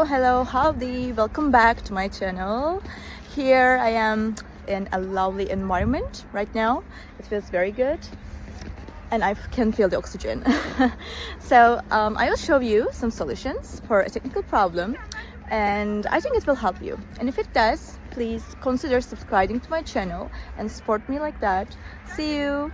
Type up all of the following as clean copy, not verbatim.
Hello, howdy, welcome back to my channel. Here I am in a lovely environment right now. It feels very good and I can feel the oxygen. So I will show you some solutions for a technical problem and I think it will help you. And if it does, please consider subscribing to my channel and support me like that. See you.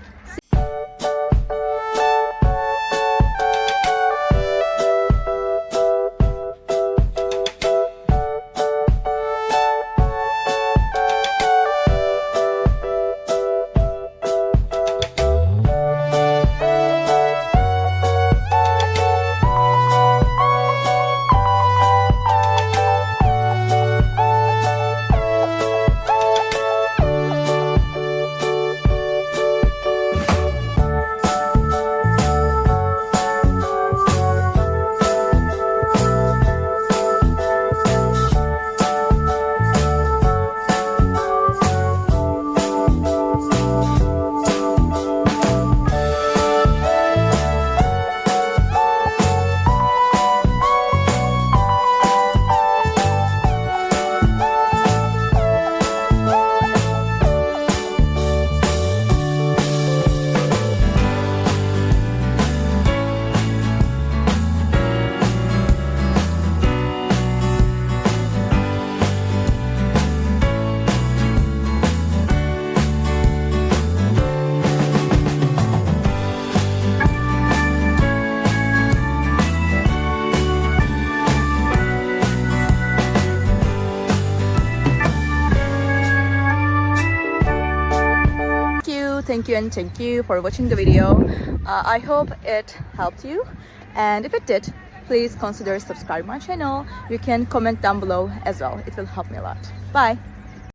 Thank you for watching the video. I hope it helped you, and if it did, please consider subscribing my channel. You can comment down below as well. It will help me a lot. Bye.